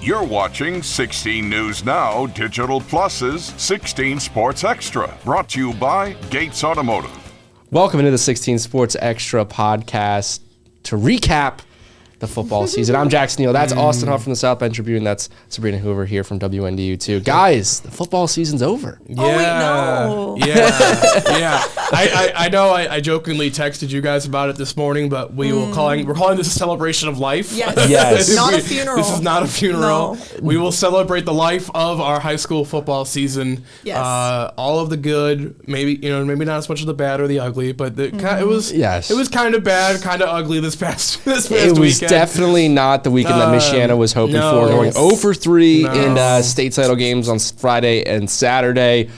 You're watching 16 News Now Digital Plus's 16 Sports Extra, brought to you by Gates Automotive. Welcome into the 16 Sports Extra podcast to recap the football season. I'm Neill. That's Austin Hough from the South Bend Tribune. That's Sabrina Hoover here from WNDU too. Guys, the football season's over. Yeah. Oh, wait, no. Yeah. I know I jokingly texted you guys about it this morning, but we're calling this a celebration of life. Yes. Not a funeral. This is not a funeral. No. We will celebrate the life of our high school football season. Yes. All of the good, maybe not as much of the bad or the ugly, but it was kind of bad, kind of ugly this past weekend. Definitely not the weekend that Michiana was hoping for, going 0 for 3 in state title games on Friday and Saturday.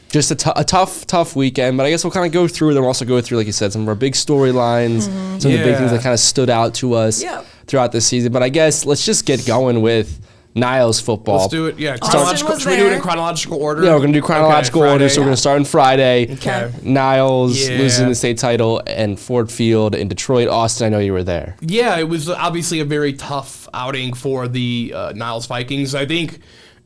Just a tough weekend, but I guess we'll kind of go through them. We'll also go through, like you said, some of our big storylines, some of the big things that kind of stood out to us throughout this season. But I guess let's just get going with Neill's football. Let's do it, Should we do it in chronological order? Yeah, we're going to do chronological order, so we're going to start on Friday. Okay. Neill's losing the state title and Ford Field in Detroit. Austin, I know you were there. Yeah, it was obviously a very tough outing for the Neill's Vikings. I think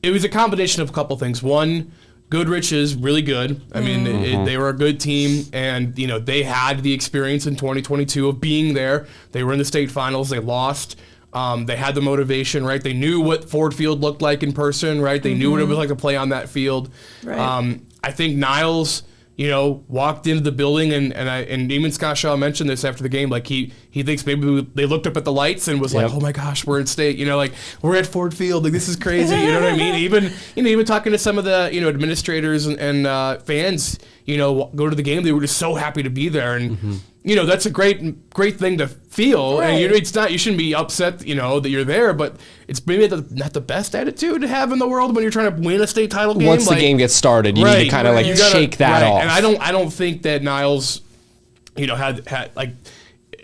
it was a combination of a couple things. One, Goodrich is really good. I mean, they were a good team, and they had the experience in 2022 of being there. They were in the state finals. They lost. They had the motivation, right? They knew what Ford Field looked like in person, right? They knew what it was like to play on that field. Right. I think Neill's, walked into the building, and even Scott Shaw mentioned this after the game. Like he thinks maybe they looked up at the lights and was like, oh my gosh, we're in state. Like we're at Ford Field. Like this is crazy. You know what I mean? Even talking to some of the administrators and fans, go to the game. They were just so happy to be there, and that's a great thing to feel. Right. And it's not, you shouldn't be upset, that you're there, but it's maybe not the best attitude to have in the world when you're trying to win a state title game. Once the game gets started, you need to kind of shake that off. And I don't think that Neill's, had like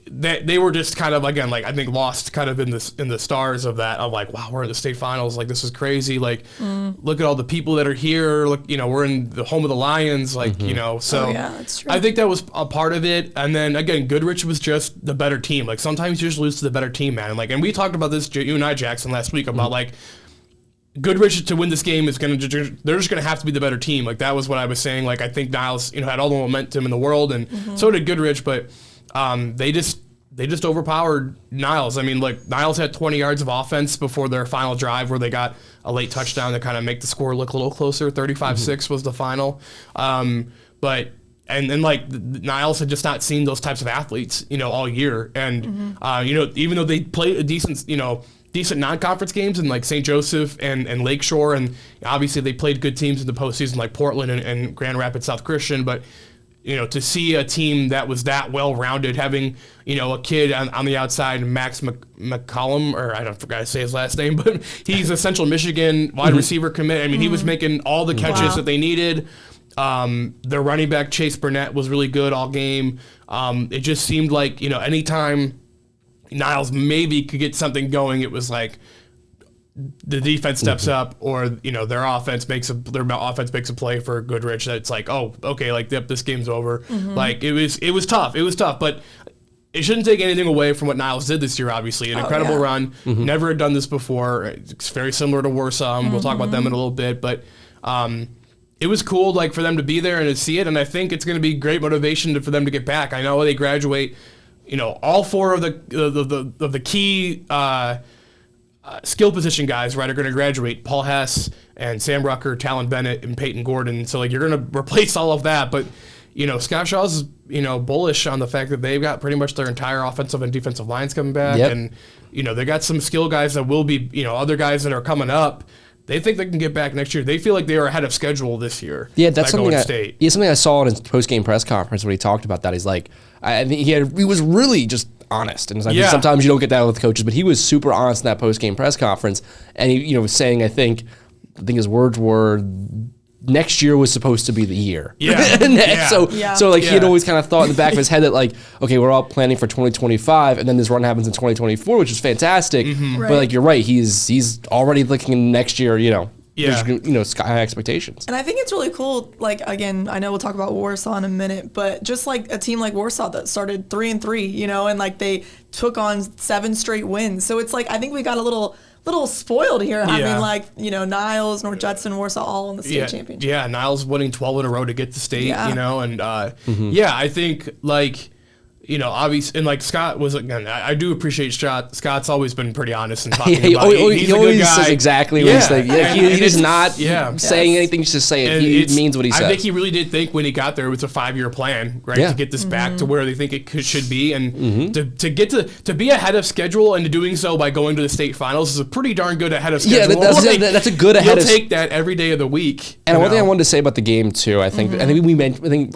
they were just kind of, again, like I think lost kind of in the stars of that. I'm like, wow, we're in the state finals. Like this is crazy. Like look at all the people that are here. Look, we're in the home of the Lions. Like so that's true. I think that was a part of it. And then again, Goodrich was just the better team. Like sometimes you just lose to the better team, man. And we talked about this, you and I, Jackson, last week about like Goodrich to win this game they're just gonna have to be the better team. Like that was what I was saying. Like I think Neill's had all the momentum in the world, and so did Goodrich, but they just overpowered Neill's. I mean, like Neill's had 20 yards of offense before their final drive, where they got a late touchdown to kind of make the score look a little closer. 35-6 was the final. But like Neill's had just not seen those types of athletes, all year. And even though they played a decent non-conference games in like St. Joseph and Lakeshore, and obviously they played good teams in the postseason like Portland and Grand Rapids South Christian, but to see a team that was that well-rounded, having, a kid on the outside, Max McCollum, or I don't forgot to say his last name, but he's a Central Michigan wide receiver commit. I mean, he was making all the catches that they needed. Their running back, Chase Burnett, was really good all game. It just seemed like, anytime Neill's maybe could get something going, it was like the defense steps up, or their offense makes a play for Goodrich that it's like, oh, okay, like this game's over. Like it was tough, but it shouldn't take anything away from what Neill's did this year. Obviously, an incredible run. Never had done this before. It's very similar to Warsaw. We'll talk about them in a little bit, but it was cool, like for them to be there and to see it, and I think it's going to be great motivation for them to get back. I know they graduate. All four of the key skill position guys, right, are going to graduate. Paul Hess and Sam Rucker, Talon Bennett, and Peyton Gordon. So like you're going to replace all of that, but Scott Shaw's bullish on the fact that they've got pretty much their entire offensive and defensive lines coming back, and they got some skill guys that will be other guys that are coming up. They think they can get back next year. They feel like they are ahead of schedule this year. Yeah, that's something I saw in his post-game press conference when he talked about that. He's like, I think he was really just honest, and like, sometimes you don't get that with coaches, but he was super honest in that post-game press conference, and he was saying, I think his words were, next year was supposed to be the year. So he had always kind of thought in the back of his head that like, okay, we're all planning for 2025, and then this run happens in 2024, which is fantastic. But like you're right, he's already looking next year. Sky high expectations. And I think it's really cool. Like again, I know we'll talk about Warsaw in a minute, but just like a team like Warsaw that started 3-3, and like they took on 7 straight wins. So it's like I think we got a little little spoiled here having Niles, North Judson, Warsaw all in the state championship. Yeah, Niles winning 12 in a row to get to state, and I think obviously, and like Scott was, again, I do appreciate Scott's always been pretty honest in talking about it. He's he a always good guy. says exactly what he's saying. He's not saying Yes. anything just to say it. He means what he says. I think he really did think when he got there it was a 5-year plan, right, to get this back to where they think it should be, and to get to be ahead of schedule, and doing so by going to the state finals is a pretty darn good ahead of schedule. Yeah, that's a good ahead You'll of. take that every day of the week. And one thing I wanted to say about the game too, I think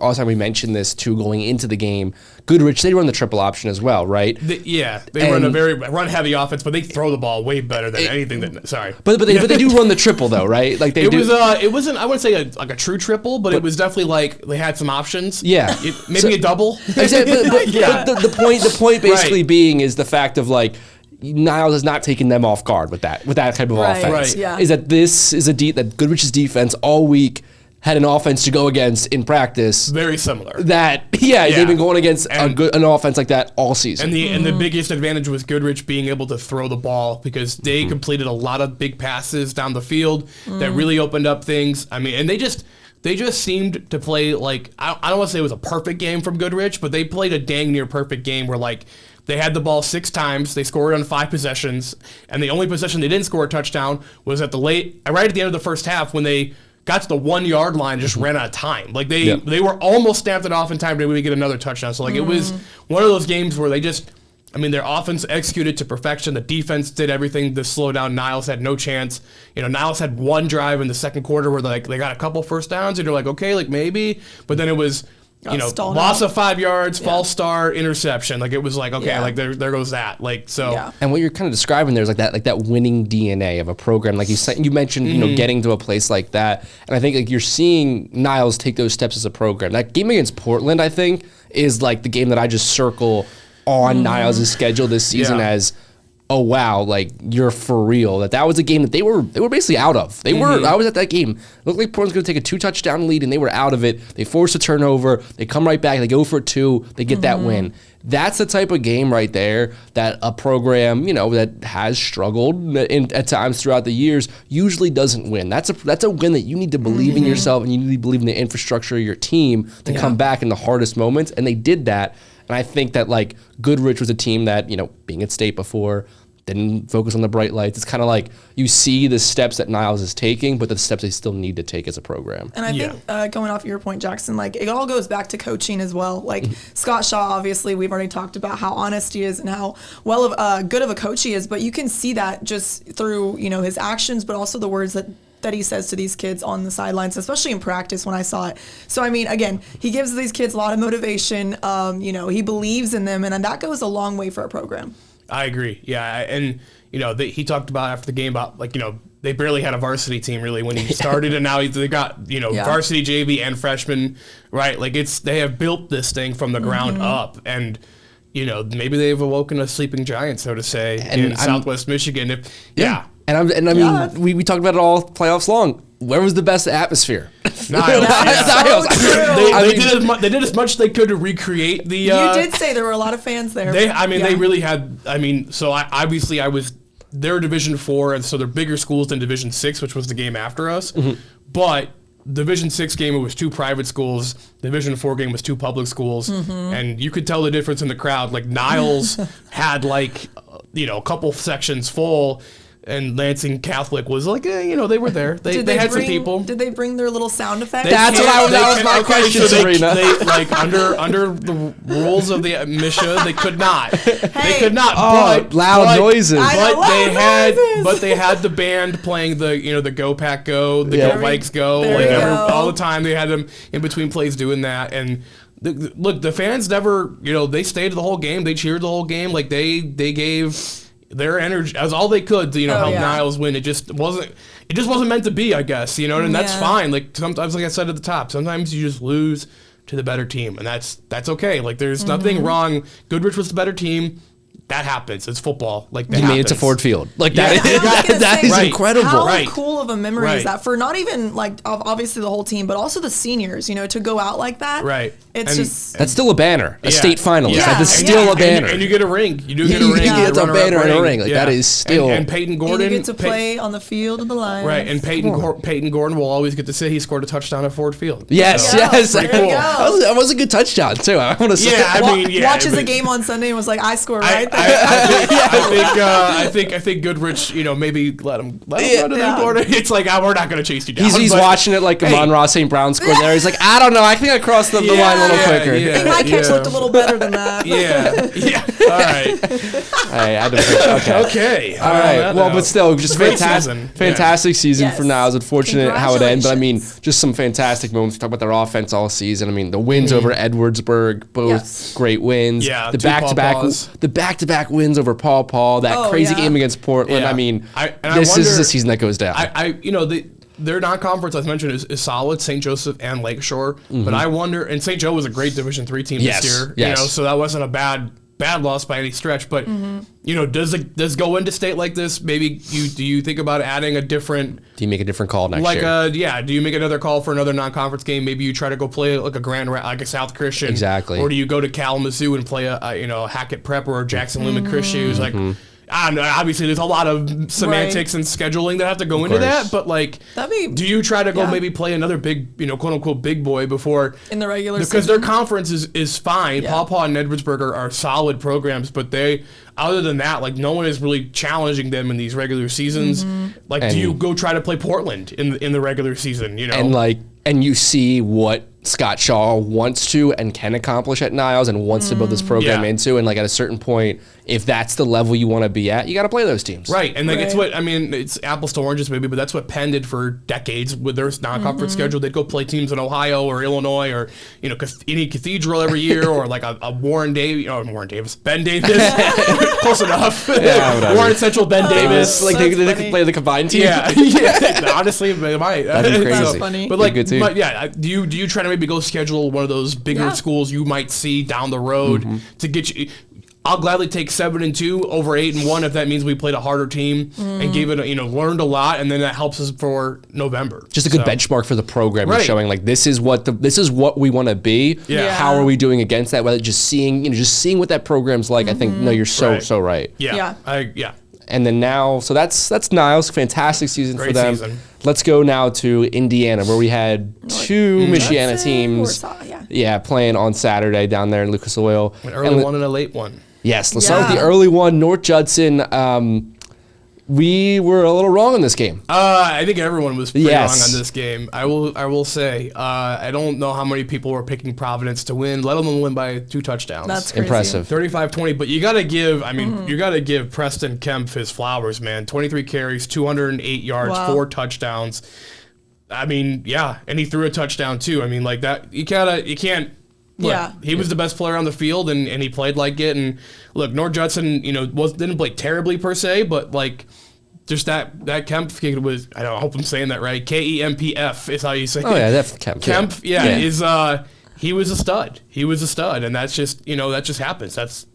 all the time we mentioned this too going into the game. Goodrich, they run the triple option as well, right? They run a very run-heavy offense, but they throw the ball way better than anything. But they do run the triple though, right? Like they do. It wasn't. I wouldn't say a true triple, but it was definitely like they had some options. Yeah, maybe a double. Exactly. But the point basically being is the fact of like. Niles has not taken them off guard with that type of offense. Right. Yeah. Is that this is that Goodrich's defense all week had an offense to go against in practice. Very similar. They've been going against an offense like that all season. And the biggest advantage was Goodrich being able to throw the ball because they completed a lot of big passes down the field that really opened up things. I mean, and they just seemed to play like, I don't want to say it was a perfect game from Goodrich, but they played a dang near perfect game where like they had the ball 6 times, they scored on 5 possessions, and the only possession they didn't score a touchdown was right at the end of the first half when they got to the 1-yard line and just ran out of time. Like they were almost snapped it off in time to maybe get another touchdown. So like it was one of those games where their offense executed to perfection. The defense did everything to slow down. Niles had no chance. Niles had one drive in the second quarter where they got a couple first downs and you're like, okay, like maybe, but then it was loss of 5 yards, false start, interception. Like it was like, okay, like there goes that. Like so. Yeah. And what you're kind of describing there is like that winning DNA of a program. Like you mentioned, getting to a place like that, and I think like you're seeing Niles take those steps as a program. That game against Portland, I think, is like the game that I just circle on Niles' schedule this season as. Oh wow! Like you're for real. That was a game that they were basically out of. They were. I was at that game. It looked like Portland's going to take a 2-touchdown lead, and they were out of it. They forced a turnover. They come right back. They go for 2. They get that win. That's the type of game right there that a program that has struggled at times throughout the years usually doesn't win. That's a win that you need to believe in yourself and you need to believe in the infrastructure of your team to come back in the hardest moments. And they did that. And I think that like Goodrich was a team that being at state before. Didn't focus on the bright lights. It's kind of like you see the steps that Niles is taking, but the steps they still need to take as a program. And I think going off your point, Jackson, like it all goes back to coaching as well. Like Scott Shaw, obviously, we've already talked about how honest he is and how good of a coach he is. But you can see that just through his actions, but also the words that he says to these kids on the sidelines, especially in practice when I saw it. So, I mean, again, he gives these kids a lot of motivation. He believes in them, and that goes a long way for a program. I agree. Yeah, and he talked about after the game about like they barely had a varsity team really when he started, and now they got varsity, JV, and freshmen, right? Like they have built this thing from the ground up, and maybe they've awoken a sleeping giant, so to say, in Southwest Michigan. And we talked about it all playoffs long. Where was the best atmosphere? Niles. So true. They did as much as they could to recreate the. You did say there were a lot of fans there. They really had. So I was. They're Division 4, and so they're bigger schools than Division 6, which was the game after us. But Division 6 game, it was 2 private schools. Division 4 game was 2 public schools, and you could tell the difference in the crowd. Like Niles had a couple sections full. And Lansing Catholic was like, they were there. They had some people. Did they bring their little sound effects? That was my question, Sabrina. They under the rules of the Misha, they could not. They could not. Loud noises. But they had the band playing the Go Pack Go, the Go Vikes Go. All the time they had them in between plays doing that. And look, the fans never, they stayed the whole game. They cheered the whole game. Like they gave their energy as all they could to help Niles win. It just wasn't meant to be, I guess, and that's fine. Like sometimes, like I said at the top, sometimes you just lose to the better team, and that's okay. Like there's nothing wrong. Goodrich was the better team. that happens. It's football. Like that You made it to happens. Ford Field. Like Yeah, that I was gonna that say, is Right. incredible. How Right. cool of a memory Right. is that for not even like obviously the whole team, but also the seniors, to go out like that. Right. It's And- just That's still a banner. A Yeah. state finalist. Yeah. That is And still yeah. a banner. And you get a ring. You do get a You ring. get a runner-up banner and a ring. Like, that is still- And Peyton Gordon. and you get to Pey- play on the field of the Lions. Right, and Peyton Gordon will always get to say he scored a touchdown at Ford Field. Yes, There you go. yes. There you cool. go. That was a good touchdown too. I want to say. Yeah, I mean, yeah. watches a but- game on Sunday and was like, I scored I, right there. I think Goodrich, maybe let him run to the Yeah. corner. It's like, we're not going to chase you down. He's but- watching it like Hey. Amon-Ra St. Brown scored there. He's like, I don't know. I think I crossed the line a little quicker. Yeah, Hey, my catch yeah. looked a little better than that. Yeah. All right. I had to okay. Okay. All right. Well, but still, just Great fantastic, season. fantastic season Yes. for now. It's unfortunate how it ended, but I mean, Congratulations. just some fantastic moments. We talk about their offense all season. I mean, the wins over Edwardsburg, both Yes. great wins. Yeah, the two Paw-Paws. back-to-back wins over Paw, that Oh, crazy yeah. game against Portland. Yeah. I mean, I this is wonder- the season that goes down. Their non-conference, as mentioned, is solid. St. Joseph and Lakeshore, but I wonder. And St. Joe was a great Division III team Yes, this year. yes. So that wasn't a bad loss by any stretch. But does go into state like this? Maybe do you think about adding a different? Do you make a different call next year? Do you make another call for another non-conference game? Maybe you try to go play like like a South Christian, Exactly. or do you go to Kalamazoo and play a Hackett Prep or a Jackson Lumen Christian? Who's like. I don't know, obviously, there's a lot of semantics and scheduling that have to go into course. that, but like, That'd be- do you try to go yeah. maybe play another big, quote unquote, big boy before In the regular because season. their conference is fine. Yeah. Paw and Edwardsburg are solid programs, but they, other than that, like no one is really challenging them in these regular seasons. Like, And- do you go try to play Portland in the regular season? And you see what Scott Shaw wants to and can accomplish at Niles and wants to build this program Yeah. into. And like at a certain point, if that's the level you want to be at, you got to play those teams. Right, and like it's Right. what it's apples to oranges maybe, but that's what Penn did for decades with their non-conference schedule. They'd go play teams in Ohio or Illinois or any cathedral every year, or like a Ben Davis, close enough. Yeah, whatever. Warren Central, Ben Davis. Like That's they could funny. play the combined team. yeah. Honestly, they might. That'd be crazy. That's funny. But like, Good team. do you try to maybe go schedule one of those bigger Yeah. schools you might see down the road to get you? I'll gladly take 7-2 over 8-1 if that means we played a harder team and gave it, learned a lot, and then that helps us for November. Just a good benchmark for the program, Right. showing like this is what we want to be. Yeah. How are we doing against that? Whether just seeing seeing what that program's like. I think you're so Right. so right. Yeah. Yeah. And then now, so that's Niles, fantastic season for Great them. season. Let's go now to Indiana, where we had two Michiana Judson, teams. Warsaw, yeah. Yeah, playing on Saturday down there in Lucas Oil. An early one and a late one. Yes, let's start with the Yeah. early one. North Judson. We were a little wrong in this game. I think everyone was pretty Yes. wrong on this game. I will say, I don't know how many people were picking Providence to win, let alone win by 2 touchdowns. That's crazy. Impressive. 35-20, but you got to give, you got to give Preston Kemp his flowers, man. 23 carries, 208 yards, Wow. 4 touchdowns. Yeah, and he threw a touchdown too. Like that, you can't. Look, Yeah. he was the best player on the field, and he played like it. And look, North Judson, didn't play terribly per se, but like just that Kemp kid was. I hope I'm saying that right. Kempf is how you say it. Oh yeah, that's Kemp. Kemp, Yeah. is he was a stud. He was a stud, and that's just that just happens. That's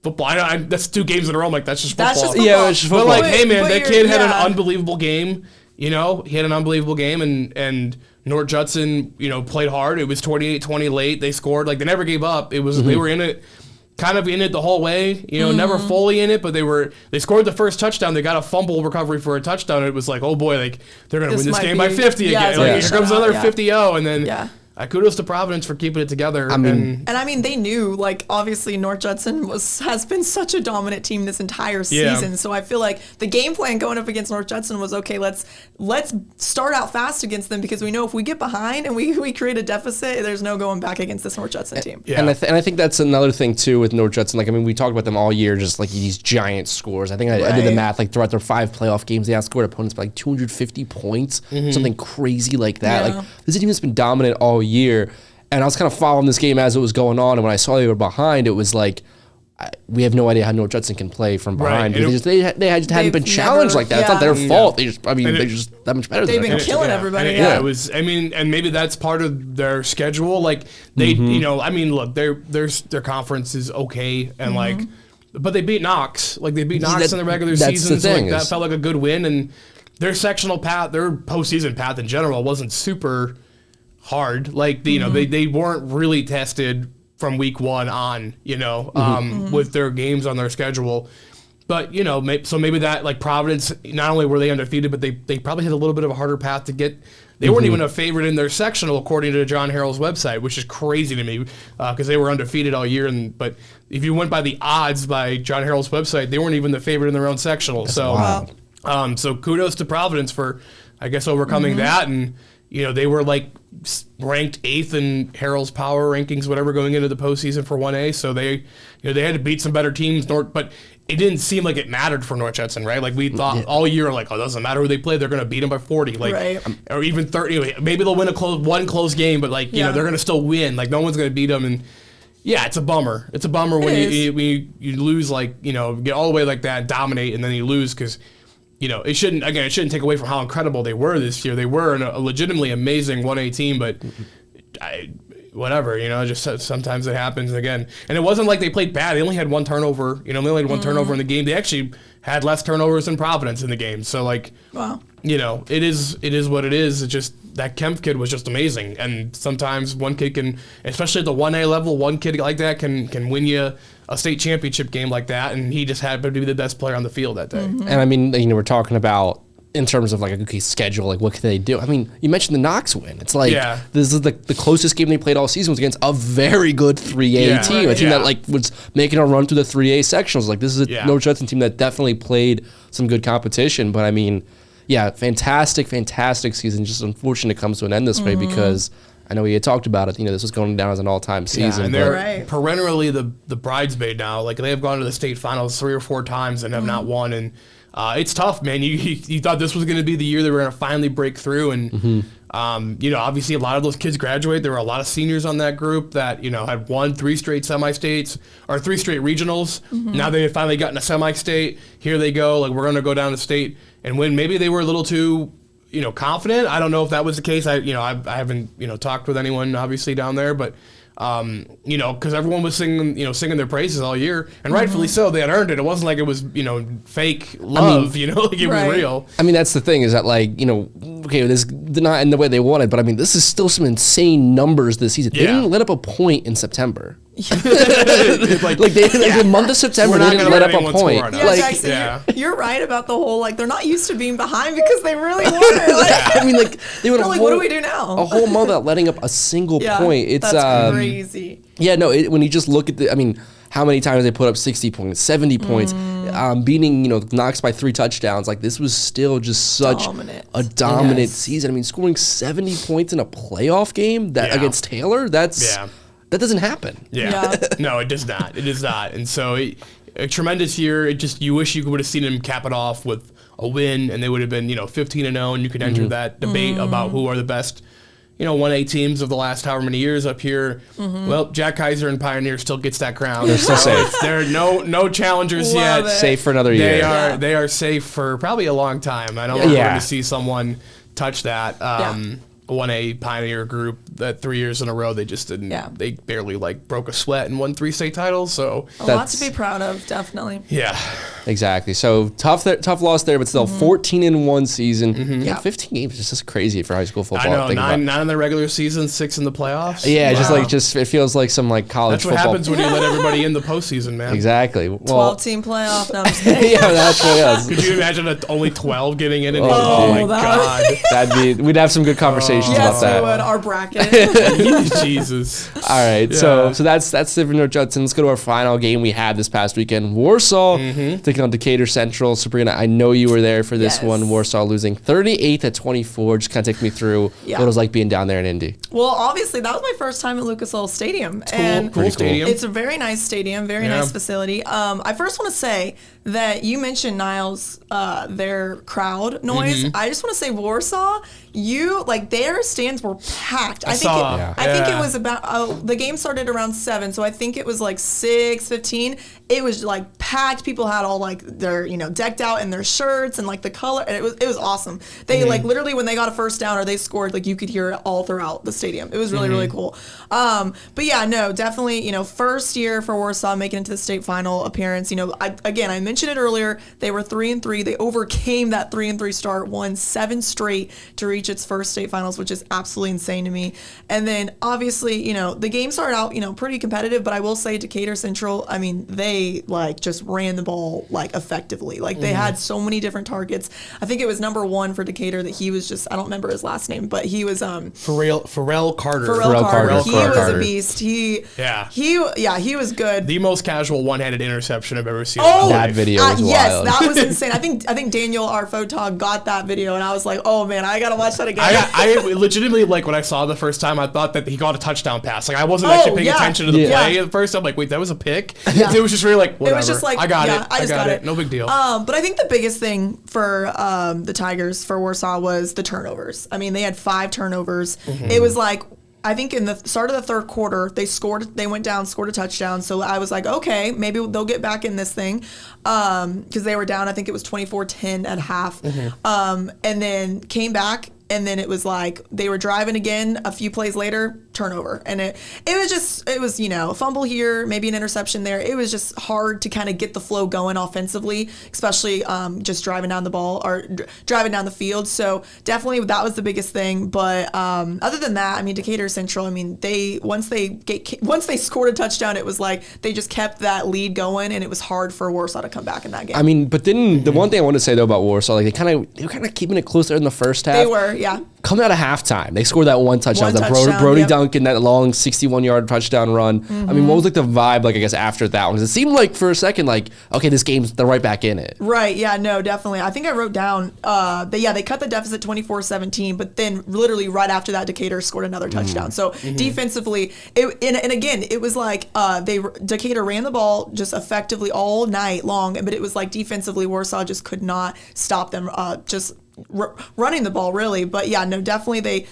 football. That's 2 games in a row. I'm like, that's just football. That's just Yeah, football. it's just But football. like, hey man, But that you're- kid had an yeah. unbelievable game. He had an unbelievable game, and North Judson, played hard. It was 28-20 late. They scored. Like, they never gave up. It was they were in it, kind of in it the whole way. Never fully in it, but they scored the first touchdown. They got a fumble recovery for a touchdown. It was like, oh boy, like they're gonna This win this might game by be- 50 yeah, again. it's Like, gonna here be comes shut out, another yeah. 50-0, and then. Yeah. Kudos to Providence for keeping it together. mean- And they knew, like, obviously North Judson has been such a dominant team this entire Yeah. season. So I feel like the game plan going up against North Judson was, okay, let's start out fast against them, because we know if we get behind and we create a deficit, there's no going back against this North Judson team. Yeah. And I think that's another thing too with North Judson. Like, we talked about them all year, just like these giant scores. I think I did the Right. math. Like, throughout their 5 playoff games, they outscored opponents by like 250 points, something crazy like that. Yeah. Like, this is a team that's been dominant all year. And I was kind of following this game as it was going on, and when I saw they were behind, it was like, we have no idea how North Judson can play from behind, Right. because they just hadn't been They've challenged never- like that. It's not their yeah. fault. They're it- just that much better They've than been us. killing everybody. And Yeah. it was. And maybe that's part of their schedule. Like they, look, their conference is okay, and like but they beat Knox. Like, they beat Knox in the regular that's season, the so thing like, that is- felt like a good win. And their sectional path, their postseason path in general, wasn't super hard. Like, you know, they weren't really tested from week 1 on, you know, with their games on their schedule. But, you know, so maybe that, like, Providence, not only were they undefeated, but they probably had a little bit of a harder path to get. They weren't even a favorite in their sectional, according to John Harrell's website, which is crazy to me because they were undefeated all year. But if you went by the odds by John Harrell's website, they weren't even the favorite in their own sectional. So kudos to Providence for, I guess, overcoming that. And, you know, they were, like, ranked 8th in Harrell's power rankings, whatever, going into the postseason for 1A. So they, you know, they had to beat some better teams. But it didn't seem like it mattered for North Judson, right? Like, we thought all year, like, oh, it doesn't matter who they play, they're going to beat them by 40, like, or even 30. Maybe they'll win one close game, but, like, you know, they're going to still win. Like, no one's going to beat them. And yeah, it's a bummer. It's a bummer when you lose, like, you know, get all the way like that, dominate, and then you lose because, you know, it shouldn't take away from how incredible they were this year. They were a legitimately amazing 1A team, but whatever, you know, just sometimes it happens again. And it wasn't like they played bad. They only had 1 turnover. You know, they only had 1 turnover in the game. They actually had less turnovers than Providence in the game. So, like, you know, it is what it is. It's just that Kempf kid was just amazing. And sometimes one kid can, especially at the 1A level, one kid like that can win you a state championship game like that. And he just happened to be the best player on the field that day. And I mean, you know, we're talking about in terms of like a schedule, like what can they do? I mean, you mentioned the Knox win. It's like this is the closest game they played all season was against a very good 3A team, a team that like was making a run through the 3A sectionals. Like this is a North Judson team that definitely played some good competition. But I mean, fantastic season. Just unfortunate it comes to an end this way because I know we had talked about it. You know, this was going down as an all-time season. And they're perennially the bridesmaid now. Like they have gone to the state finals 3 or 4 times and have not won. And it's tough, man. You thought this was going to be the year they were going to finally break through, and you know, obviously a lot of those kids graduate. There were a lot of seniors on that group that, you know, had won 3 straight semi-states or 3 straight regionals. Now they had finally gotten a semi-state. Here they go. Like we're going to go down to state and win. Maybe they were a little too, you know, confident. I don't know if that was the case. I haven't, you know, talked with anyone obviously down there, but. You know, because everyone was singing their praises all year, and rightfully so. They had earned it. It wasn't like it was, you know, fake love. You know, like it was real. I mean, that's the thing is that, like, you know, okay, this not in the way they wanted, but I mean, this is still some insane numbers this season. They didn't let up a point in September. like the month of September, they didn't let up a point. Yeah, like, Jackson, you're right about the whole, like, they're not used to being behind because they really want it. Like, I mean, like, they went like, what do we do now? A whole month without letting up a single point. It's that's crazy. Yeah, no, when you just look at I mean, how many times they put up 60 points, 70 points, beating, you know, Knox by 3 touchdowns. Like, this was still just such a dominant season. I mean, scoring 70 points in a playoff game against Taylor, that doesn't happen. No, it does not. It does not. And so a tremendous year. You wish you would have seen them cap it off with a win, and they would have been, you know, 15-0, and you could enter that debate about who are the best, you know, 1A teams of the last however many years up here. Well, Jack Kaiser and Pioneer still gets that crown. They're still safe. There are no challengers yet. Safe for another year. They are safe for probably a long time. I don't want to see someone touch that. 1A Pioneer group that 3 years in a row they just didn't. They barely like broke a sweat and won 3 state titles. So a lot to be proud of, definitely. Yeah, exactly. So tough loss there, but still 14-1 season. 15 games is just crazy for high school football. I know 9 in the regular season, 6 in the playoffs. Yeah, just it feels like some like college. That's what happens when you let everybody in the postseason, man. Exactly. Well, 12-team playoff. No, I'm just kidding. That's what it is. Could you imagine only 12 getting in? Oh my god, we'd have some good conversations about that. Yes, we would. Our bracket. Jesus. All right, so that's it for North Judson. Let's go to our final game we had this past weekend. Warsaw taking on Decatur Central. Sabrina, I know you were there for this one. Warsaw losing 38-24. Just kind of take me through what it was like being down there in Indy. Well, obviously that was my first time at Lucas Oil Stadium, Cool stadium. It's a very nice stadium, very nice facility. I first want to say that you mentioned Niles, their crowd noise. I just want to say Warsaw, they their stands were packed. I think it was about the game started around 7, so I think it was like 6:15. It was like packed. People had all like their decked out in their shirts and like the color, and it was awesome. They like literally when they got a first down or they scored, like you could hear it all throughout the stadium. It was really really cool. But yeah, no, definitely first year for Warsaw making it to the state final appearance. I mentioned it earlier. They were 3-3. They overcame that 3-3 start, won 7 straight to reach its first state finals, which is absolutely insane to me. And then obviously, the game started out, pretty competitive, but I will say Decatur Central, I mean, they like just ran the ball like effectively. Like they had so many different targets. I think it was number 1 for Decatur that he was just, I don't remember his last name, but he was Pharrell Carter. Pharrell Carter. He was Carter. A beast. He was good. The most casual one-handed interception I've ever seen. Oh, that video was wild. Yes, that was insane. I think Daniel, our photog, got that video, and I was like, oh man, I gotta watch that again. I legitimately, like, when I saw it the first time, I thought that he got a touchdown pass. Like, I wasn't actually paying attention to the play at first. I'm like, wait, that was a pick? Yeah. It was just really like, whatever. It was just like, I got it. I got it. No big deal. But I think the biggest thing for the Tigers, for Warsaw, was the turnovers. I mean, they had 5 turnovers. It was like, I think in the start of the third quarter, they went down, scored a touchdown. So I was like, okay, maybe they'll get back in this thing. Because they were down, I think it was 24-10 at half. And then came back. And then it was like they were driving again a few plays later, turnover. And it was a fumble here, maybe an interception there. It was just hard to kind of get the flow going offensively, especially just driving down the ball or driving down the field. So definitely that was the biggest thing. But other than that, I mean, Decatur Central, I mean, once they scored a touchdown, it was like they just kept that lead going, and it was hard for Warsaw to come back in that game. I mean, but then the one thing I want to say though about Warsaw, like they were kind of keeping it close there in the first half. They were. Yeah. Coming out of halftime, they scored that one touchdown. Brody Duncan, that long 61-yard touchdown run. I mean, what was like the vibe, like I guess after that one? 'Cause it seemed like for a second, like okay, they're right back in it. Right. Yeah. No. Definitely. I think I wrote down. They cut the deficit 24-17, but then literally right after that, Decatur scored another touchdown. So defensively, and again, it was like Decatur ran the ball just effectively all night long, but it was like defensively, Warsaw just could not stop them. Running the ball really, but yeah, no, definitely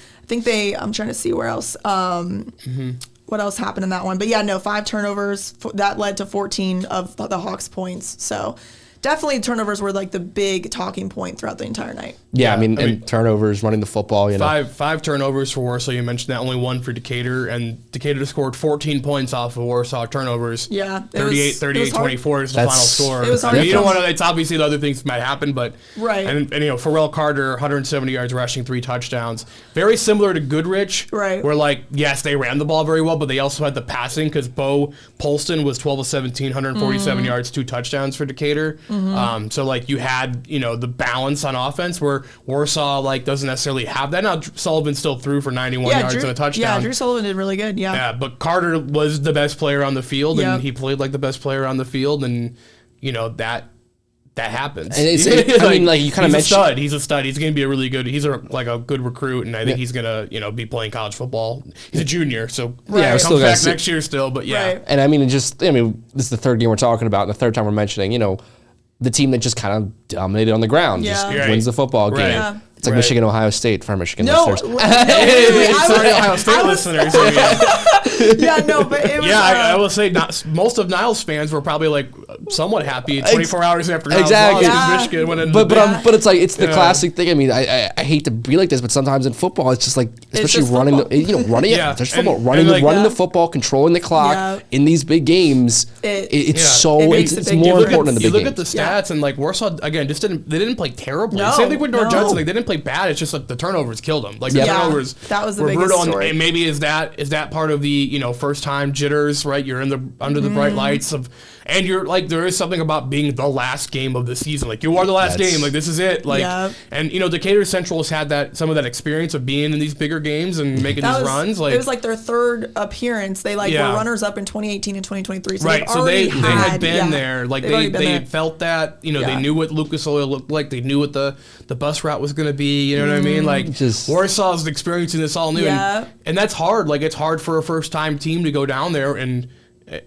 I'm trying to see where else what else happened in that one, but yeah, no, 5 turnovers that led to 14 of the Hawks points. So definitely turnovers were like the big talking point throughout the entire night. Yeah, I mean turnovers, running the football, Five turnovers for Warsaw. You mentioned that, only 1 for Decatur, and Decatur scored 14 points off of Warsaw turnovers. Yeah. 38-24 is the final score. It was hard. You don't want to, it's obviously the other things might happen, but right. And Pharrell Carter, 170 yards rushing, 3 touchdowns. Very similar to Goodrich, right? Where like, yes, they ran the ball very well, but they also had the passing, because Bo Polston was 12 of 17, 147 yards, 2 touchdowns for Decatur. So like you had, the balance on offense where Warsaw like doesn't necessarily have that. Now Sullivan still threw for 91 yards and a touchdown. Yeah, Drew Sullivan did really good. Yeah. Yeah, but Carter was the best player on the field, and he played like the best player on the field, and that happens. And you kind of mentioned he's a stud. He's going to be a really good. He's a good recruit, and I think he's going to be playing college football. He's a junior, so comes back next year still. But yeah, right. And I mean, this is the third game we're talking about, and the third time we're mentioning, the team that just kind of dominated on the ground, just wins the football game. Yeah. It's like Michigan-Ohio State for our Michigan listeners. Sorry, Ohio State listeners. Yeah, no, but it was... Yeah, I will say most of Niles fans were probably like somewhat happy 24 hours after Niles exactly. lost, Michigan went in. But it's like, it's the classic thing. I mean, I hate to be like this, but sometimes in football, it's just like, especially running the football, controlling the clock in these big games. It's more important in the big games. You look at the stats, and like Warsaw, again, they didn't play terribly. Same thing with North Judson. They didn't play bad. It's just like the turnovers killed them. Like the turnovers that was the were biggest brutal. story. And maybe is that part of the first time jitters, right? You're under the bright lights of, and you're like, there is something about being the last game of the season. Like you are the last game. Like this is it. Like and Decatur Central has had some of that experience of being in these bigger games and making these runs. Like it was like their third appearance. They were runners up in 2018 and 2023. So right. So they had been there. Like they had felt that. They knew what Lucas Oil looked like. They knew what the bus route was going to be. You know what I mean? Like Warsaw's experiencing this all new, and that's hard. Like it's hard for a first time team to go down there and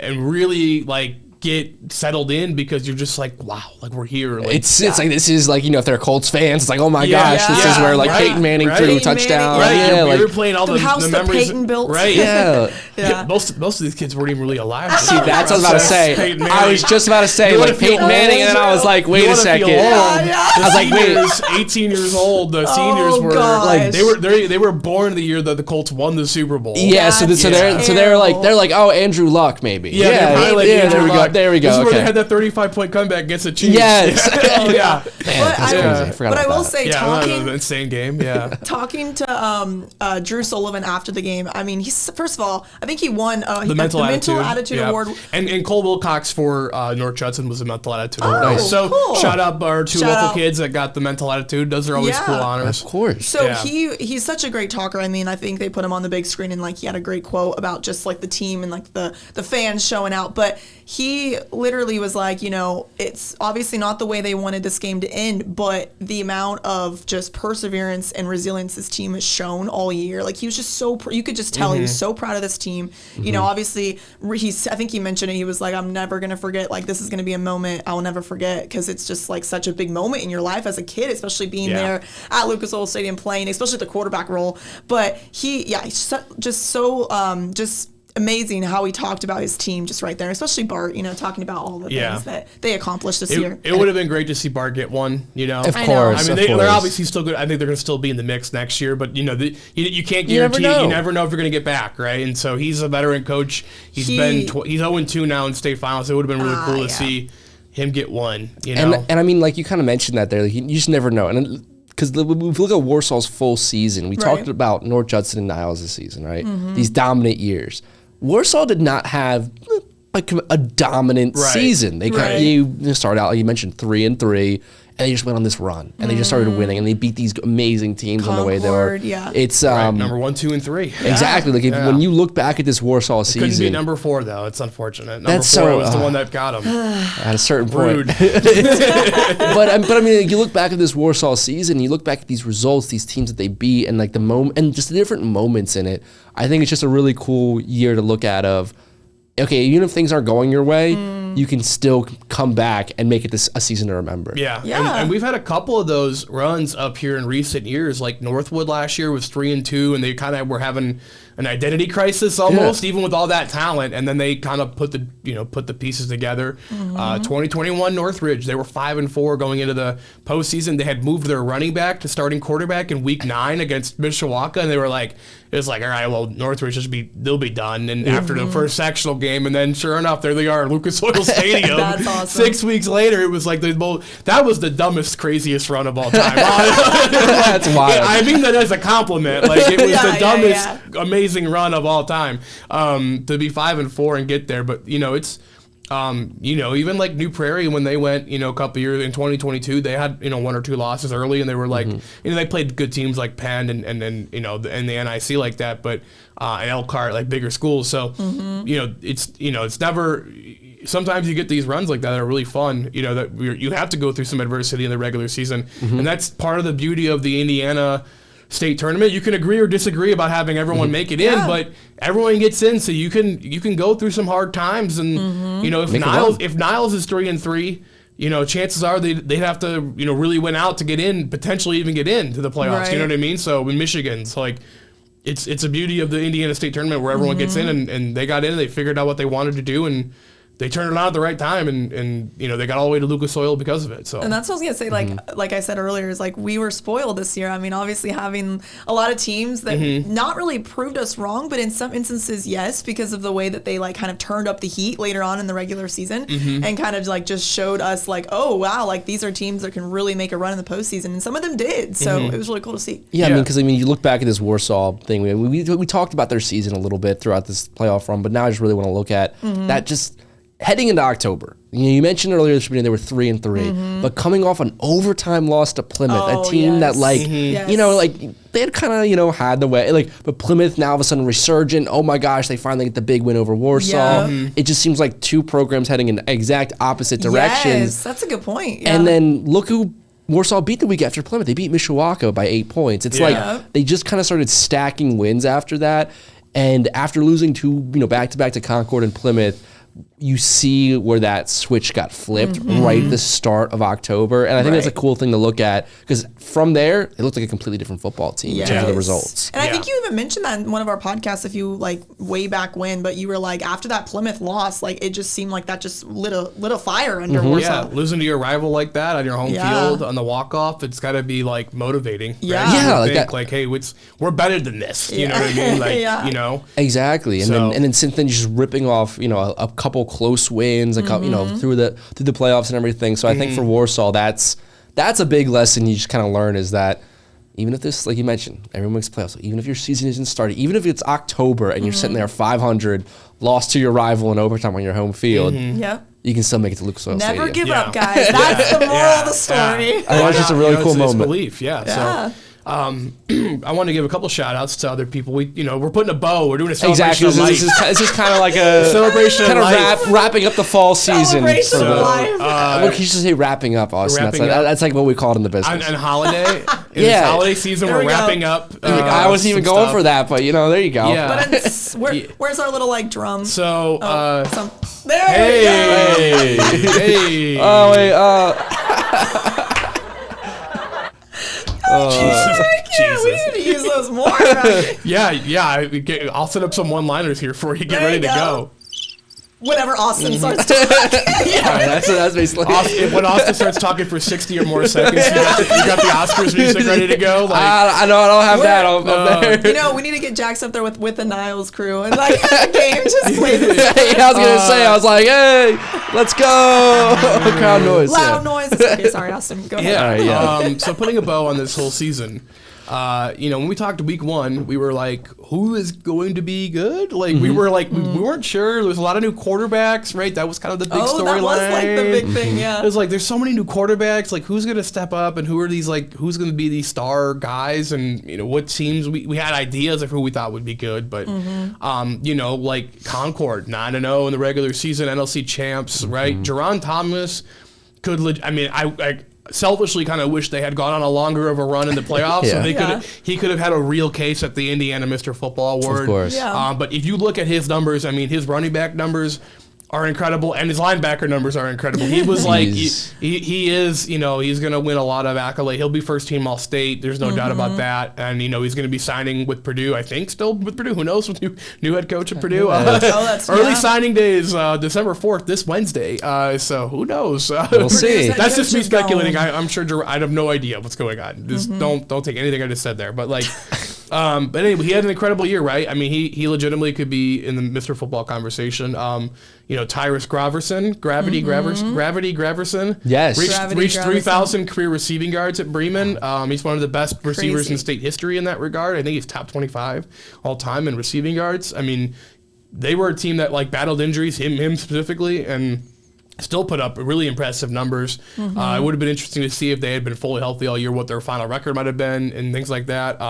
really like get settled in because you're just like, wow, like we're here. Like, it's like, this is like, if they're Colts fans, it's like, oh my gosh, this is where like Peyton Manning threw a touchdown. Right. We were playing all the house memories. Peyton built. Right. Yeah. Most of these kids weren't even really alive. See, that's what I was about to say. I was just about to say, like, Peyton Manning, and then I was like, wait a second. I was like, wait, 18 years old. The seniors were like, they were born the year that the Colts won the Super Bowl. Yeah, so they're like, oh, Andrew Luck maybe. There we go. This is where they had that 35-point comeback against the Chiefs. Yes. Yeah. But I will say, talking insane game. Yeah. Talking to Drew Sullivan after the game, I mean, he's first of all, I think he won the mental attitude award. And Cole Wilcox for North Judson was the mental attitude award. Nice. So cool. shout out our two local kids that got the mental attitude. Those are always cool honors. Of course. So he's such a great talker. I mean, I think they put him on the big screen and like he had a great quote about just like the team and like the fans showing out. But he literally was like, it's obviously not the way they wanted this game to end, but the amount of just perseverance and resilience this team has shown all year. Like he was just you could just tell he was so proud of this team. Obviously I think he mentioned it. He was like, I'm never going to forget, like this is going to be a moment I will never forget because it's just like such a big moment in your life as a kid, especially being there at Lucas Oil Stadium playing, especially the quarterback role. But he's just so amazing how he talked about his team just right there, especially Bart, talking about all the things that they accomplished this year. It would have been great to see Bart get one, Of course. I mean, they're obviously still good. I think they're going to still be in the mix next year, but you can't guarantee it. You never know if you're going to get back, right? And so he's a veteran coach. He's 0-2 now in state finals. It would have been really cool to see him get one, And I mean, like you kind of mentioned that there, like, you just never know. And because if we look at Warsaw's full season, we talked about North Judson and Niles this season, right? These dominant years. Warsaw did not have like a dominant season. They started out, like you mentioned, 3-3, and they just went on this run, and they just started winning, and they beat these amazing teams on the way there. It's number 1, 2, and 3. Exactly. Like when you look back at this Warsaw season, couldn't be number 4 though. It's unfortunate. Number 4 was the one that got him at a certain point. but I mean, like, you look back at this Warsaw season, you look back at these results, these teams that they beat, and like the moment, and just the different moments in it. I think it's just a really cool year to look at. Okay, even if things aren't going your way, you can still come back and make it a season to remember. Yeah. And we've had a couple of those runs up here in recent years. Like Northwood last year was 3-2, and they kind of were having an identity crisis almost, even with all that talent. And then they kind of put the pieces together. 2021 Northridge, they were 5-4 going into the postseason. They had moved their running back to starting quarterback in week 9 against Michiana, and they were like, it's like, all right, well, Northridge they'll be done. And after the first sectional game, and then sure enough, there they are, Lucas Oil Stadium. That's awesome. 6 weeks later, it was like that was the dumbest, craziest run of all time. That's wild. I mean that as a compliment. Like it was the dumbest, amazing run of all time. To be 5-4 and get there, but it's. Even like New Prairie when they went, a couple years in 2022, they had 1 or 2 losses early, and they were like, they played good teams like Penn and then and the NIC like that, but and Elkhart, like bigger schools. So it's never. Sometimes you get these runs like that are really fun. That you have to go through some adversity in the regular season, and that's part of the beauty of the Indiana state tournament. You can agree or disagree about having everyone make it in, but everyone gets in, so you can go through some hard times. And if Niles is 3-3, chances are they'd have to really win out to get in, potentially even get into the playoffs. Right. You know what I mean? So in Michigan's like. It's a beauty of the Indiana State tournament where everyone gets in and they got in, they figured out what they wanted to do, and they turned it on at the right time, and they got all the way to Lucas Oil because of it. So, and that's what I was gonna say. Like I said earlier, is like we were spoiled this year. I mean, obviously having a lot of teams that not really proved us wrong, but in some instances, yes, because of the way that they like kind of turned up the heat later on in the regular season and kind of like just showed us like, oh wow, like these are teams that can really make a run in the postseason, and some of them did. So it was really cool to see. Yeah, I mean, because you look back at this Warsaw thing. We talked about their season a little bit throughout this playoff run, but now I just really want to look at that just. Heading into October, you mentioned earlier this beginning they were 3-3, but coming off an overtime loss to Plymouth, a team that they had kind of had the way, but Plymouth now all of a sudden resurgent. Oh my gosh, they finally get the big win over Warsaw. It just seems like two programs heading in exact opposite directions. Yes, that's a good point. Yeah. And then look who Warsaw beat the week after Plymouth. They beat Michiana by 8 points. It's like they just kind of started stacking wins after that, and after losing two back-to-back to Concord and Plymouth. you see where that switch got flipped right at the start of October. And I think that's a cool thing to look at because from there, it looked like a completely different football team in terms of the results. And I think you even mentioned that in one of our podcasts, if you like way back when, but you were like, after that Plymouth loss, like it just seemed like that just lit a fire under Warsaw. Yeah, losing to your rival like that on your home field on the walk-off, it's got to be like motivating. Yeah. Right? Yeah, like that. Like, hey, we're better than this. You know what I mean? Like, you know? Exactly. And then since then, just ripping off, you know, a couple close wins, a couple, you know, through the playoffs and everything. So I think for Warsaw, that's a big lesson you just kind of learn is that even if this, like you mentioned, everyone makes playoffs, even if your season isn't started, even if it's October and you're sitting there 500, lost to your rival in overtime on your home field, you can still make it to Lucas Oil Stadium. Never give up, guys. That's the moral of the story. I think that's just a really cool moment. It's belief, So, I want to give a couple shout outs to other people. We're putting a bow. We're doing a celebration of life. This is kind of like a celebration kind of of life. Wrapping up the fall season. Celebration of life. Well, can you just say wrapping up, Austin? That's like what we call it in the business. And holiday. In this holiday season, we're wrapping up. I wasn't even going for that, but you know, there you go. Yeah. But where's our little like drum? So, there we go. Hey. Oh, wait, We need to use those more. I'll set up some one-liners here for you. Get ready to go. Whenever Austin starts talking. That's basically when Austin starts talking for 60 or more seconds, you got the Oscars music ready to go. Like, I don't have that up there. You know, we need to get Jax up there with the Niles crew and like the game just play this. I was gonna say, I was like, hey, let's go. Crowd noise. Loud noise. Okay, sorry, Austin. Go ahead. Yeah. So putting a bow on this whole season. When we talked week 1, we were like, who is going to be good? Like, we were like, we weren't sure. There was a lot of new quarterbacks, right? That was kind of the big storyline. That was like the big thing, It was like, there's so many new quarterbacks. Like, who's going to step up and who are these, like, who's going to be these star guys? And, you know, what teams we had ideas of who we thought would be good. But, like Concord, 9-0 in the regular season, NLC champs, right? Jerron Thomas could, I selfishly kind of wish they had gone on a longer of a run in the playoffs so he could have had a real case at the Indiana Mr. Football Award. Of course. But if you look at his numbers, his running back numbers are incredible, and his linebacker numbers are incredible. He was like, he is, he's going to win a lot of accolade. He'll be first team All-State. There's no doubt about that. And, he's going to be signing with Purdue, I think, still with Purdue. Who knows, with new head coach at Purdue. Early signing day is December 4th, this Wednesday. So who knows? We'll see. That's just me speculating. I'm sure I have no idea what's going on. Just don't take anything I just said there. But like, but anyway, he had an incredible year, right? He legitimately could be in the Mr. Football conversation. Tyrus Graverson, Gravity Graverson. Yes. Reached 3,000 career receiving yards at Bremen. He's one of the best receivers in state history in that regard. I think he's top 25 all time in receiving yards. They were a team that like battled injuries, him specifically, and still put up really impressive numbers. It would have been interesting to see if they had been fully healthy all year, what their final record might have been, and things like that.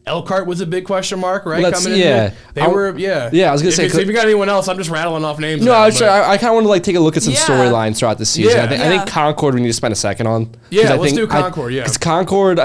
Elkhart was a big question mark, right? Coming in. I was gonna say. If you got anyone else, I'm just rattling off names. No, I kind of want to take a look at some storylines throughout the season. Yeah. I think Concord we need to spend a second on. Let's do Concord. Because Concord,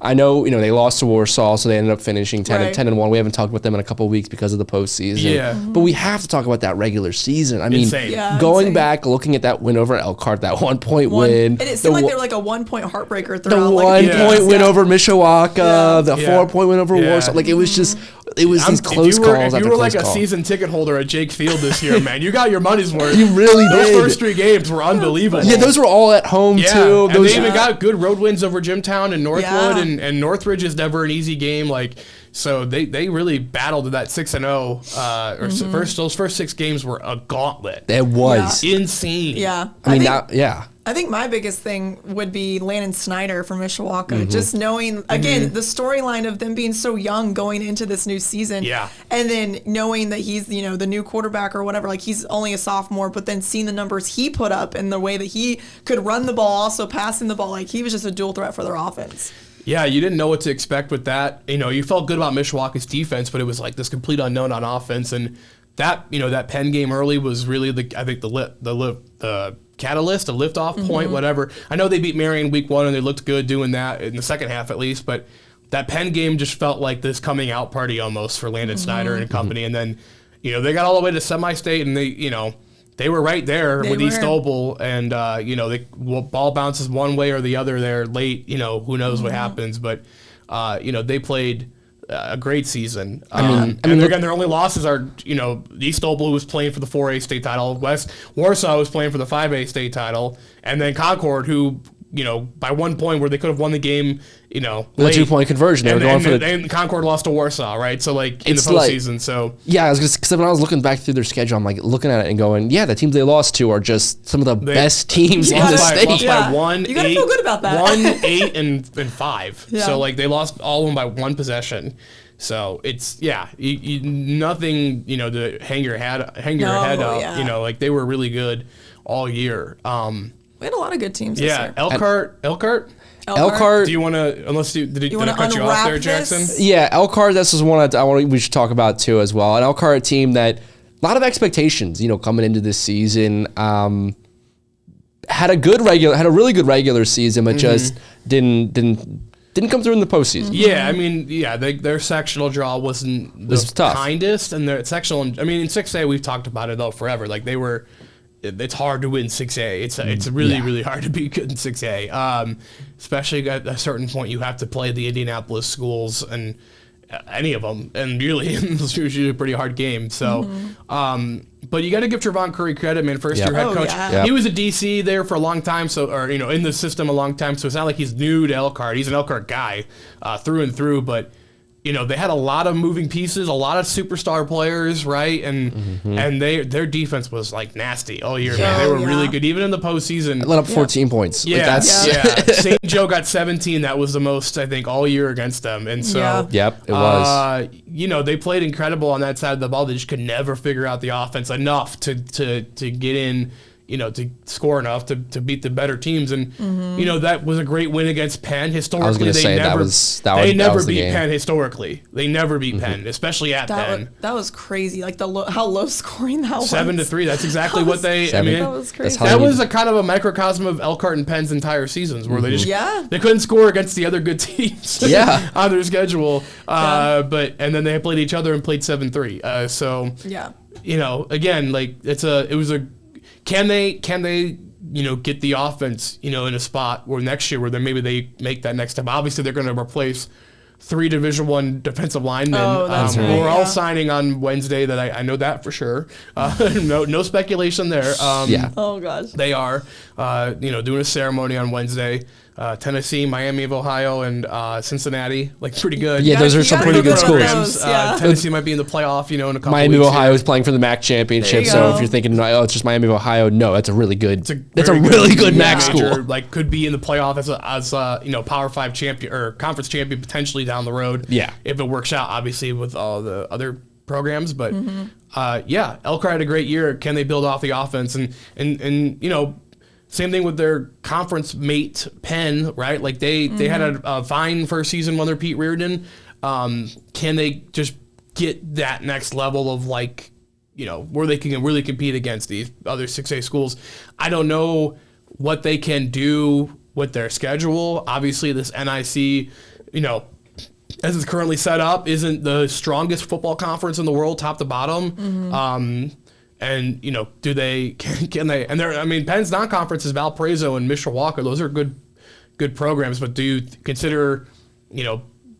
I know, they lost to Warsaw, so they ended up finishing 10-1. We haven't talked about them in a couple of weeks because of the postseason. Yeah. But we have to talk about that regular season. Insane. Going back, looking at that win over Elkhart, that 1-point win. And it seemed like they were like a 1-point heartbreaker throughout. The 1-point win over Mishawaka, the 4-point win over Warsaw. Like, it was just... It was these close calls. If you were like a season ticket holder at Jake Field this year, man, you got your money's worth. You really did. Those first 3 games were unbelievable. Yeah, those were all at home too. And they even got good road wins over Jimtown and Northwood, and Northridge is never an easy game. Like, so they really battled that 6-0. Those first 6 games were a gauntlet. It was insane. Yeah, I think my biggest thing would be Landon Snyder from Mishawaka. Just knowing, again, the storyline of them being so young going into this new season. Yeah. And then knowing that he's, the new quarterback or whatever, like he's only a sophomore, but then seeing the numbers he put up and the way that he could run the ball, also passing the ball, like he was just a dual threat for their offense. Yeah, you didn't know what to expect with that. You felt good about Mishawaka's defense, but it was like this complete unknown on offense. And that, that Penn game early was really the catalyst, a liftoff point, whatever. I know they beat Marion week 1 and they looked good doing that in the second half at least, but that Penn game just felt like this coming out party almost for Landon Snyder and company. And then, they got all the way to semi-state and they, they were right there with East were. Noble, and the ball bounces one way or the other there late. Who knows what happens, but they played a great season. Again, their only losses are East Noble, who was playing for the 4A state title, West Warsaw was playing for the 5A state title, and then Concord, who by 1 point where they could have won the game, with a 2-point conversion, they were going for and Concord lost to Warsaw, right? So in the postseason, yeah, I was because when I was looking back through their schedule, I'm looking at it and going, yeah, the teams they lost to are just some of the best teams in the state. Lost by 1, you gotta feel good about that. 1, 8, and 5. Yeah. So they lost all of them by 1 possession. So it's nothing to hang your head up. Yeah. They were really good all year. We had a lot of good teams this year. Elkhart. Elkhart. Do you want to? Did I cut you off unwrap there, Jackson? this? Yeah, Elkhart. This is one we should talk about too as well. An Elkhart team that a lot of expectations, coming into this season. Had a really good regular season, but just didn't come through in the postseason. Yeah, their sectional draw wasn't the tough. kindest, and their sectional. In 6A we've talked about it though forever. It's hard to win 6A. It's really hard to be good in 6A. Especially at a certain point, you have to play the Indianapolis schools and any of them, and really it's usually a pretty hard game. So, but you got to give Trevon Curry credit, man. First year head coach. Yeah. He was a DC there for a long time, in the system a long time. So it's not like he's new to Elkhart. He's an Elkhart guy through and through, but. They had a lot of moving pieces, a lot of superstar players, right? And their defense was nasty all year, man. They were really good, even in the postseason. Let up 14 points. Yeah, St. Joe got 17. That was the most, I think, all year against them. And so, Yep, it was. They played incredible on that side of the ball. They just could never figure out the offense enough to get in. To score enough to beat the better teams, and that was a great win against Penn. Historically, they never beat Penn. Historically, they never beat Penn, especially at Penn. That was crazy. How low scoring that was. 7-3. That's exactly what they. That was crazy. That was a kind of a microcosm of Elkhart and Penn's entire seasons, where they just they couldn't score against the other good teams. On their schedule, but then they played each other and played 7-3. So again, it was a. Can they get the offense, in a spot where next year where maybe they make that next step? Obviously, they're going to replace 3 Division I defensive linemen. We're all signing on Wednesday. That I know that for sure. No speculation there. Oh gosh. They are, doing a ceremony on Wednesday. Tennessee, Miami of Ohio, and Cincinnati, pretty good. Yeah, those are some pretty good schools. Tennessee might be in the playoff, in a couple Miami weeks. of Ohio is playing for the MAC championship, so if you're thinking, it's just Miami of Ohio, no, that's a really good. That's a really good MAC school. Could be in the playoff as Power 5 champion or conference champion potentially down the road. Yeah, if it works out, obviously with all the other programs, but Elkhart had a great year. Can they build off the offense and same thing with their conference mate Penn, right? They had a fine first season under Pete Reardon. Can they just get that next level of where they can really compete against these other 6A schools? I don't know what they can do with their schedule. Obviously, this NIC, as it's currently set up, isn't the strongest football conference in the world, top to bottom. And do they can they? And Penn's non-conference is Valparaiso and Mishawaka. Those are good programs. But do you consider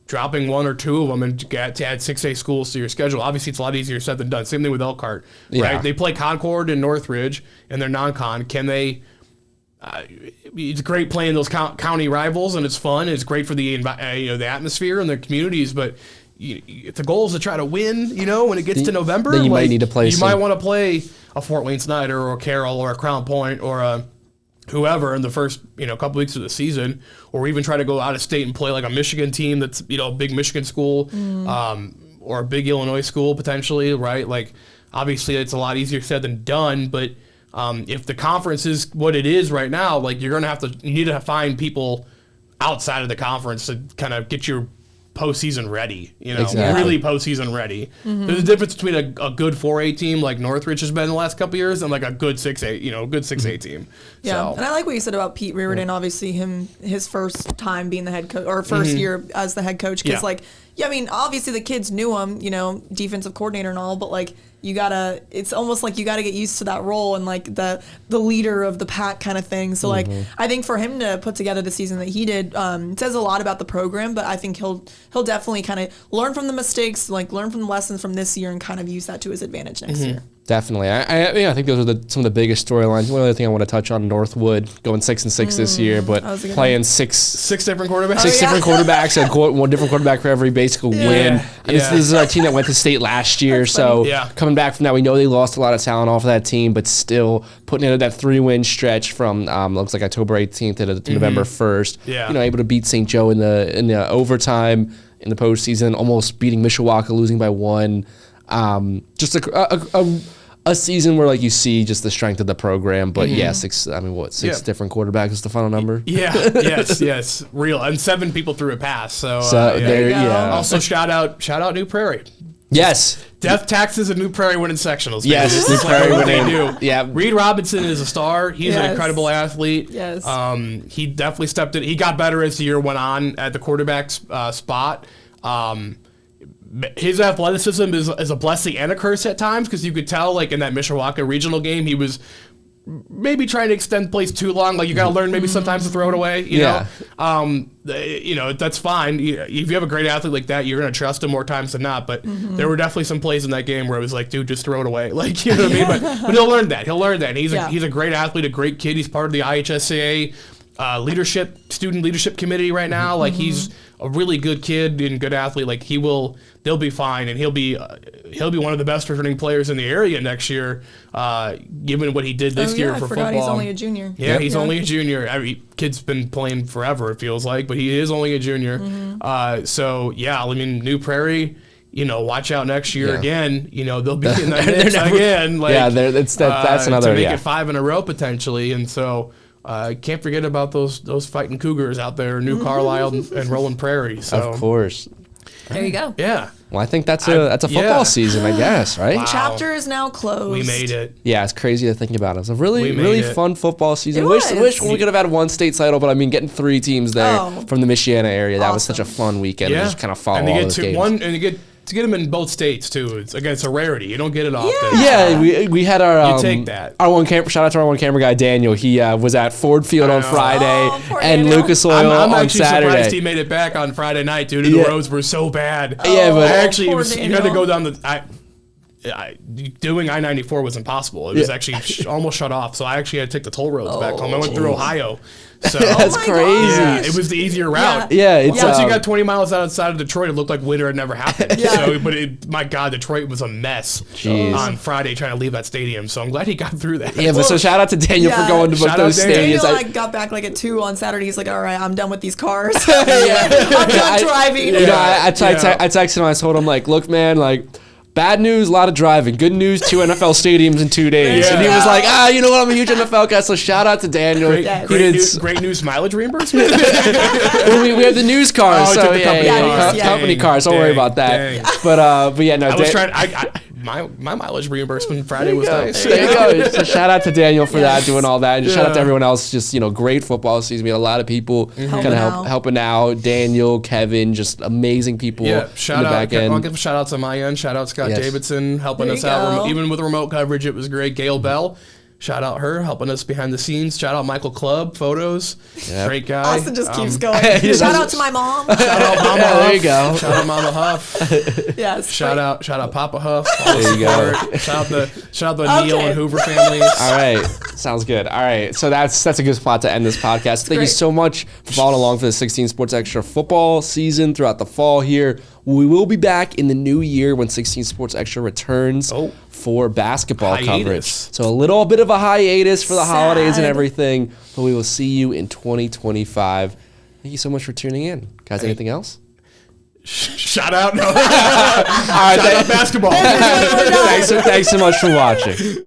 dropping 1 or 2 of them and to add 6A schools to your schedule? Obviously, it's a lot easier said than done. Same thing with Elkhart, right? They play Concord and Northridge, and they're non-con. Can they? It's great playing those county rivals, and it's fun. It's great for the the atmosphere and their communities, but. If the goal is to try to win, when it gets to November, then you might need to play. You might want to play a Fort Wayne Snyder or a Carroll or a Crown Point or a whoever in the first couple weeks of the season, or even try to go out of state and play a Michigan team that's a big Michigan school, or a big Illinois school potentially, right? Obviously it's a lot easier said than done, but if the conference is what it is right now, you need to find people outside of the conference to kind of get your postseason ready, really postseason ready. There's a difference between a good 4A team like Northridge has been the last couple of years and a good 6A, good 6A team. Yeah, and I like what you said about Pete Reardon. Obviously, his first time being the head coach or first year as the head coach, because obviously the kids knew him, defensive coordinator and all, but it's almost like you gotta get used to that role and like the leader of the pack kind of thing. So like I think for him to put together the season that he did says a lot about the program, but I think he'll definitely kind of learn from the mistakes, like learn from the lessons from this year and kind of use that to his advantage next year. Definitely. I think those are some of the biggest storylines. One other thing I want to touch on, Northwood going 6-6 this year, but playing six different quarterbacks. Six different quarterbacks, and one different quarterback for every basic win. And this is our team that went to state last year, so coming back from that, we know they lost a lot of talent off of that team, but still putting into that 3-win stretch from looks like October 18th to November 1st. Yeah. Able to beat St. Joe in the overtime in the postseason, almost beating Mishawaka, losing by 1. Just a season where like you see just the strength of the program, but six different quarterbacks is the final number. Yes, real, and 7 people threw a pass. So there, Also shout out New Prairie. Yes. Death taxes and New Prairie winning sectionals. Yes, New Prairie winning. Yeah. Reed Robinson is a star. He's an incredible athlete. Yes. He definitely stepped in. He got better as the year went on at the quarterback spot. His athleticism is a blessing and a curse at times, because you could tell, like in that Mishawaka regional game, he was maybe trying to extend plays too long. Like you got to learn maybe sometimes to throw it away. You know, that's fine. If you have a great athlete like that, you're going to trust him more times than not. But there were definitely some plays in that game where it was like, dude, just throw it away. Like, you know what I mean? But he'll learn that. And he's a great athlete, a great kid. He's part of the IHSAA student leadership committee right now. Like he's a really good kid and good athlete. Like they'll be fine, and he'll be one of the best returning players in the area next year, given what he did this year for football. He's only a junior. Yeah, he's only a junior. Every kid's been playing forever, it feels like, but he is only a junior. New Prairie, watch out next year again. They'll be in that mix again. Like, that's another to make it 5 in a row potentially, and so. Can't forget about those fighting Cougars out there, New Carlisle and Roland Prairie. So. Of course. There you go. Yeah. Well, I think that's a football season, I guess, right? Wow. Chapter is now closed. We made it. Yeah, it's crazy to think about it. It's a really fun football season. Wish we could have had one state title, but I mean, getting 3 teams there from the Michiana-area, that was such a fun weekend. Yeah. Just kind of follow all those games. To get them in both states too, it's a rarity. You don't get it often. Yeah, we had our you take that. Our one camera. Shout out to our one camera guy Daniel. He was at Ford Field on Friday and Lucas Oil I'm on actually Saturday. Surprised he made it back on Friday night, dude. The roads were so bad. But you had to go down doing I-94 was impossible. It was actually almost shut off. So I actually had to take the toll roads back home. I went through Ohio. So that's crazy. Yeah, it was the easier route. Yeah, once you got 20 miles outside of Detroit, it looked like winter had never happened. My God, Detroit was a mess on Friday trying to leave that stadium. So I'm glad he got through that. Yeah, but so shout out to Daniel for going to both those stadiums. Daniel got back like at 2 on Saturday. He's like, all right, I'm done with these cars. I'm done driving. I texted him. I told him, like, look, man, like, bad news, a lot of driving. Good news, 2 NFL stadiums in 2 days. And he was like, you know what? I'm a huge NFL guy, so shout out to Daniel. Great news mileage reimbursement? we have the news cars. So company cars. Don't worry about that. Dang. But yeah, no. I was trying. My mileage reimbursement Friday was nice. There you go. So shout out to Daniel for that, doing all that. And just shout out to everyone else. Just, great football season. We had a lot of people kind of helping out. Daniel, Kevin, just amazing people in the back end. I'll give a shout out to my end. Shout out Scott Davidson helping us out. Even with remote coverage, it was great. Gail Bell. Shout out her, helping us behind the scenes. Shout out Michael Clubb, photos. Yep. Great guy. Austin just keeps going. Shout out to my mom. Shout out Mama Huff. There you go. Shout out Mama Huff. Yes. Shout out Papa Huff. There you go. Shout out the Neill and Hoover families. All right. Sounds good. All right. So that's a good spot to end this podcast. Thank you so much for following along for the 16 Sports Extra football season throughout the fall here. We will be back in the new year when 16 Sports Extra returns for basketball coverage. So a little bit of a hiatus for the holidays and everything, but we will see you in 2025. Thank you so much for tuning in. Guys, anything else? Shout out. No. All right, Shout out basketball. Thanks so much for watching.